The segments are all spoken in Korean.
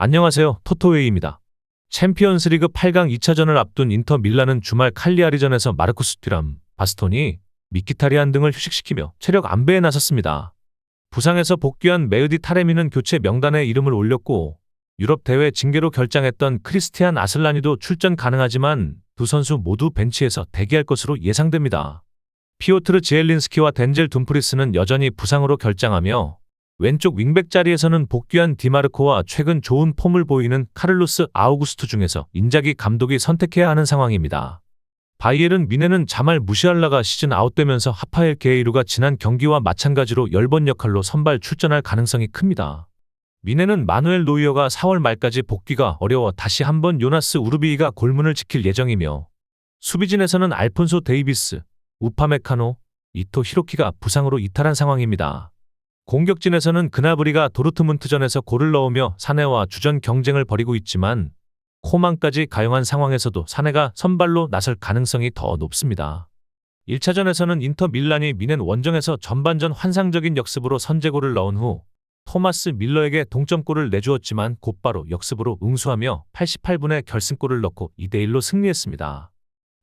안녕하세요. 토토웨이입니다. 챔피언스리그 8강 2차전을 앞둔 인터 밀란은 주말 칼리아리전에서 마르쿠스 튜람, 바스토니, 미키타리안 등을 휴식시키며 체력 안배에 나섰습니다. 부상에서 복귀한 메으디 타레미는 교체 명단에 이름을 올렸고 유럽 대회 징계로 결장했던 크리스티안 아슬라니도 출전 가능하지만 두 선수 모두 벤치에서 대기할 것으로 예상됩니다. 피오트르 지엘린스키와 덴젤 둠프리스는 여전히 부상으로 결장하며 왼쪽 윙백 자리에서는 복귀한 디마르코와 최근 좋은 폼을 보이는 카를로스 아우구스투 중에서 인자기 감독이 선택해야 하는 상황입니다. 바이에른 미네는 자말 무시알라가 시즌 아웃되면서 하파엘 게이루가 지난 경기와 마찬가지로 열번 역할로 선발 출전할 가능성이 큽니다. 미네는 마누엘 노이어가 4월 말까지 복귀가 어려워 다시 한번 요나스 우르비이가 골문을 지킬 예정이며 수비진에서는 알폰소 데이비스, 우파메카노, 이토 히로키가 부상으로 이탈한 상황입니다. 공격진에서는 그나브리가 도르트문트전에서 골을 넣으며 사네와 주전 경쟁을 벌이고 있지만 코만까지 가용한 상황에서도 사네가 선발로 나설 가능성이 더 높습니다. 1차전에서는 인터 밀란이 미넨 원정에서 전반전 환상적인 역습으로 선제골을 넣은 후 토마스 밀러에게 동점골을 내주었지만 곧바로 역습으로 응수하며 88분에 결승골을 넣고 2대1로 승리했습니다.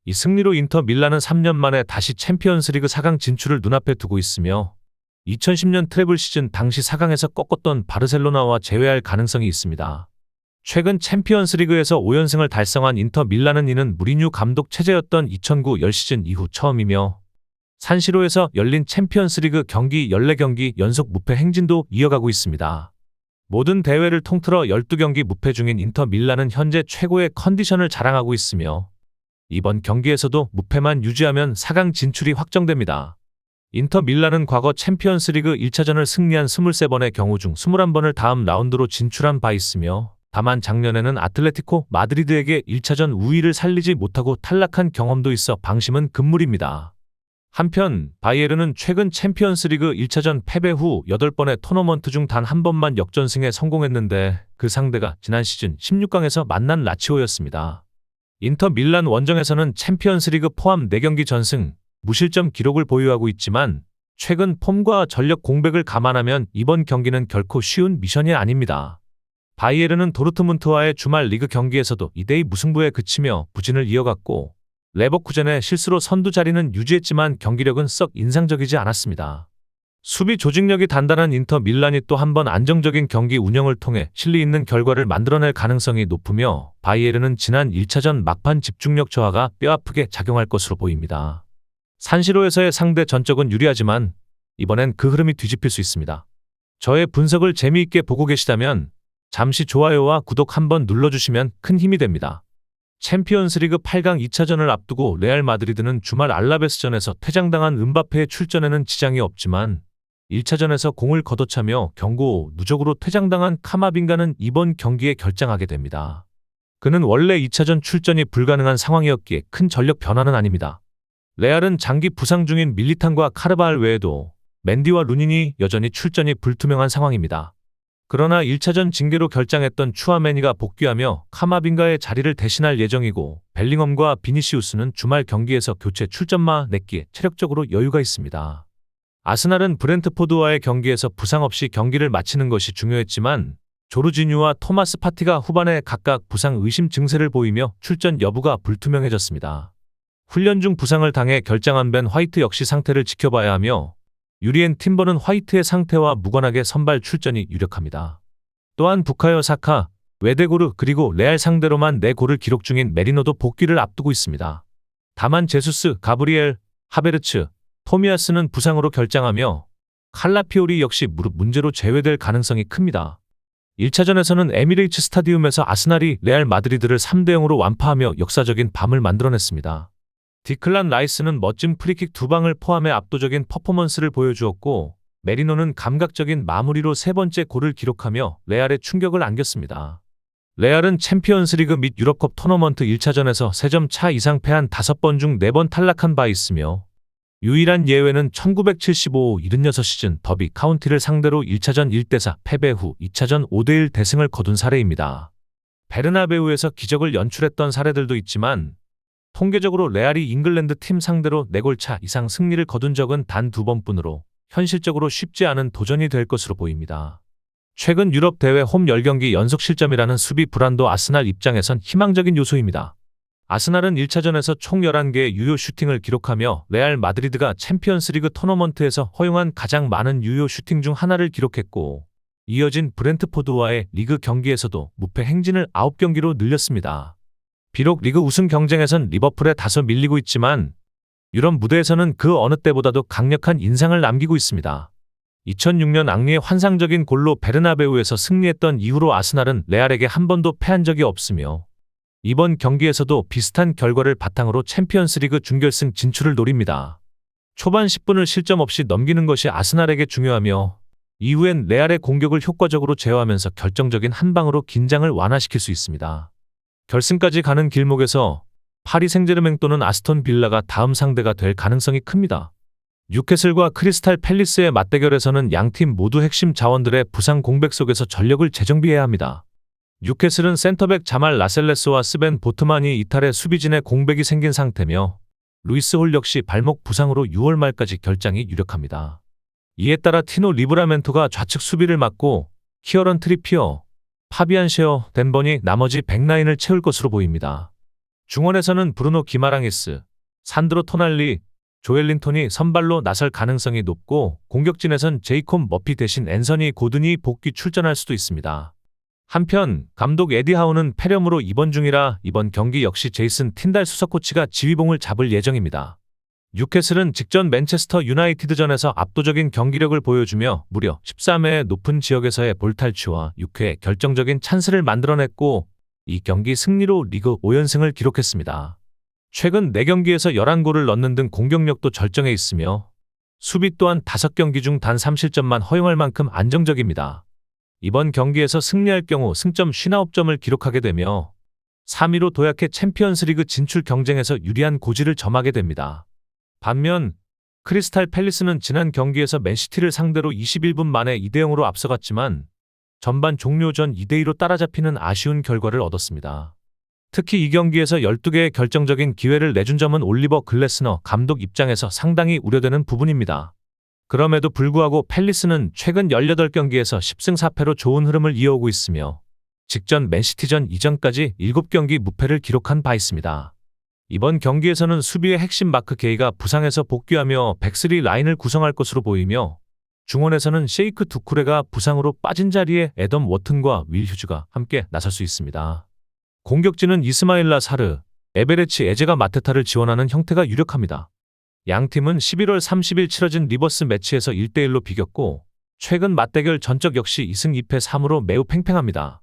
이 승리로 인터 밀란은 3년 만에 다시 챔피언스리그 4강 진출을 눈앞에 두고 있으며 2010년 트래블 시즌 당시 4강에서 꺾었던 바르셀로나와 재회할 가능성이 있습니다. 최근 챔피언스리그에서 5연승을 달성한 인터 밀란은 이는 무리뉴 감독 체제였던 2009-10 시즌 이후 처음이며 산시로에서 열린 챔피언스리그 경기 14경기 연속 무패 행진도 이어가고 있습니다. 모든 대회를 통틀어 12경기 무패 중인 인터 밀란은 현재 최고의 컨디션을 자랑하고 있으며 이번 경기에서도 무패만 유지하면 4강 진출이 확정됩니다. 인터 밀란은 과거 챔피언스리그 1차전을 승리한 23번의 경우 중 21번을 다음 라운드로 진출한 바 있으며 다만 작년에는 아틀레티코 마드리드에게 1차전 우위를 살리지 못하고 탈락한 경험도 있어 방심은 금물입니다. 한편 바이에른은 최근 챔피언스리그 1차전 패배 후 8번의 토너먼트 중 단 한 번만 역전승에 성공했는데 그 상대가 지난 시즌 16강에서 만난 라치오였습니다. 인터 밀란 원정에서는 챔피언스리그 포함 4경기 전승, 무실점 기록을 보유하고 있지만 최근 폼과 전력 공백을 감안하면 이번 경기는 결코 쉬운 미션이 아닙니다. 바이에른은 도르트문트와의 주말 리그 경기에서도 2대2 무승부에 그치며 부진을 이어갔고 레버쿠젠의 실수로 선두 자리는 유지했지만 경기력은 썩 인상적이지 않았습니다. 수비 조직력이 단단한 인터 밀란이 또 한 번 안정적인 경기 운영을 통해 실리 있는 결과를 만들어낼 가능성이 높으며 바이에른은 지난 1차전 막판 집중력 저하가 뼈아프게 작용할 것으로 보입니다. 산시로에서의 상대 전적은 유리하지만 이번엔 그 흐름이 뒤집힐 수 있습니다. 저의 분석을 재미있게 보고 계시다면 잠시 좋아요와 구독 한번 눌러주시면 큰 힘이 됩니다. 챔피언스리그 8강 2차전을 앞두고 레알 마드리드는 주말 알라베스전에서 퇴장당한 음바페의 출전에는 지장이 없지만 1차전에서 공을 걷어차며 경고 누적으로 퇴장당한 카마빙가는 이번 경기에 결장하게 됩니다. 그는 원래 2차전 출전이 불가능한 상황이었기에 큰 전력 변화는 아닙니다. 레알은 장기 부상 중인 밀리탄과 카르바할 외에도 맨디와 루닌이 여전히 출전이 불투명한 상황입니다. 그러나 1차전 징계로 결장했던 추아메니가 복귀하며 카마빙가의 자리를 대신할 예정이고 벨링엄과 비니시우스는 주말 경기에서 교체 출전마 냈기에 체력적으로 여유가 있습니다. 아스날은 브렌트포드와의 경기에서 부상 없이 경기를 마치는 것이 중요했지만 조르지뉴와 토마스 파티가 후반에 각각 부상 의심 증세를 보이며 출전 여부가 불투명해졌습니다. 훈련 중 부상을 당해 결장한 벤 화이트 역시 상태를 지켜봐야 하며 유리엔 팀버는 화이트의 상태와 무관하게 선발 출전이 유력합니다. 또한 부카요 사카, 웨데고르 그리고 레알 상대로만 4골을 기록 중인 메리노도 복귀를 앞두고 있습니다. 다만 제수스, 가브리엘, 하베르츠, 토미아스는 부상으로 결장하며 칼라피오리 역시 무릎 문제로 제외될 가능성이 큽니다. 1차전에서는 에미레이츠 스타디움에서 아스날이 레알 마드리드를 3대0으로 완파하며 역사적인 밤을 만들어냈습니다. 디클란 라이스는 멋진 프리킥 2방을 포함해 압도적인 퍼포먼스를 보여주었고 메리노는 감각적인 마무리로 3번째 골을 기록하며 레알에 충격을 안겼습니다. 레알은 챔피언스리그 및 유럽컵 토너먼트 1차전에서 3점 차 이상 패한 5번 중 4번 탈락한 바 있으며 유일한 예외는 1975-76 시즌 더비 카운티를 상대로 1차전 1대4 패배 후 2차전 5대1 대승을 거둔 사례입니다. 베르나베우에서 기적을 연출했던 사례들도 있지만 통계적으로 레알이 잉글랜드 팀 상대로 4골 차 이상 승리를 거둔 적은 단 2번뿐으로 현실적으로 쉽지 않은 도전이 될 것으로 보입니다. 최근 유럽 대회 홈 10경기 연속 실점이라는 수비 불안도 아스날 입장에선 희망적인 요소입니다. 아스날은 1차전에서 총 11개의 유효 슈팅을 기록하며 레알 마드리드가 챔피언스리그 토너먼트에서 허용한 가장 많은 유효 슈팅 중 하나를 기록했고, 이어진 브렌트포드와의 리그 경기에서도 무패 행진을 9경기로 늘렸습니다. 비록 리그 우승 경쟁에선 리버풀에 다소 밀리고 있지만 유럽 무대에서는 그 어느 때보다도 강력한 인상을 남기고 있습니다. 2006년 앙리의 환상적인 골로 베르나베우에서 승리했던 이후로 아스날은 레알에게 한 번도 패한 적이 없으며 이번 경기에서도 비슷한 결과를 바탕으로 챔피언스리그 준결승 진출을 노립니다. 초반 10분을 실점 없이 넘기는 것이 아스날에게 중요하며 이후엔 레알의 공격을 효과적으로 제어하면서 결정적인 한 방으로 긴장을 완화시킬 수 있습니다. 결승까지 가는 길목에서 파리 생제르맹 또는 아스톤 빌라가 다음 상대가 될 가능성이 큽니다. 뉴캐슬과 크리스탈 팰리스의 맞대결에서는 양팀 모두 핵심 자원들의 부상 공백 속에서 전력을 재정비해야 합니다. 뉴캐슬은 센터백 자말 라셀레스와 스벤 보트만이 이탈해 수비진에 공백이 생긴 상태며 루이스 홀 역시 발목 부상으로 6월 말까지 결장이 유력합니다. 이에 따라 티노 리브라멘토가 좌측 수비를 맡고 키어런 트리피어, 파비안 셰어, 댄번이 나머지 백라인을 채울 것으로 보입니다. 중원에서는 브루노 기마랑이스, 산드로 토날리, 조엘린톤이 선발로 나설 가능성이 높고 공격진에선 제이콥 머피 대신 앤서니 고든이 복귀 출전할 수도 있습니다. 한편 감독 에디 하우는 폐렴으로 입원 중이라 이번 경기 역시 제이슨 틴달 수석 코치가 지휘봉을 잡을 예정입니다. 뉴캐슬은 직전 맨체스터 유나이티드전에서 압도적인 경기력을 보여주며 무려 13회의 높은 지역에서의 볼 탈취와 6회 결정적인 찬스를 만들어냈고 이 경기 승리로 리그 5연승을 기록했습니다. 최근 4경기에서 11골을 넣는 등 공격력도 절정해 있으며 수비 또한 5경기 중 단 3실점만 허용할 만큼 안정적입니다. 이번 경기에서 승리할 경우 승점 59점을 기록하게 되며 3위로 도약해 챔피언스리그 진출 경쟁에서 유리한 고지를 점하게 됩니다. 반면 크리스탈 팰리스는 지난 경기에서 맨시티를 상대로 21분 만에 2대0으로 앞서갔지만 전반 종료 전 2대2로 따라잡히는 아쉬운 결과를 얻었습니다. 특히 이 경기에서 12개의 결정적인 기회를 내준 점은 올리버 글래스너 감독 입장에서 상당히 우려되는 부분입니다. 그럼에도 불구하고 팰리스는 최근 18경기에서 10승 4패로 좋은 흐름을 이어오고 있으며 직전 맨시티전 이전까지 7경기 무패를 기록한 바 있습니다. 이번 경기에서는 수비의 핵심 마크 게이가 부상해서 복귀하며 백스리 라인을 구성할 것으로 보이며 중원에서는 셰이크 두쿠레가 부상으로 빠진 자리에 애덤 워튼과 윌 휴즈가 함께 나설 수 있습니다. 공격진은 이스마일라 사르, 에베레치 에제가 마테타를 지원하는 형태가 유력합니다. 양팀은 11월 30일 치러진 리버스 매치에서 1대1로 비겼고 최근 맞대결 전적 역시 2승 2패 3으로 매우 팽팽합니다.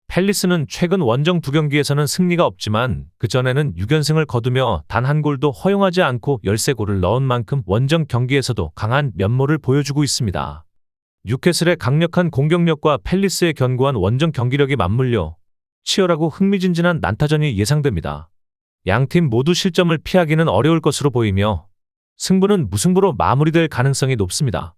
팰리스는 최근 원정 2경기에서는 승리가 없지만 그전에는 6연승을 거두며 단 한 골도 허용하지 않고 13골을 넣은 만큼 원정 경기에서도 강한 면모를 보여주고 있습니다. 뉴캐슬의 강력한 공격력과 팰리스의 견고한 원정 경기력이 맞물려 치열하고 흥미진진한 난타전이 예상됩니다. 양팀 모두 실점을 피하기는 어려울 것으로 보이며 승부는 무승부로 마무리될 가능성이 높습니다.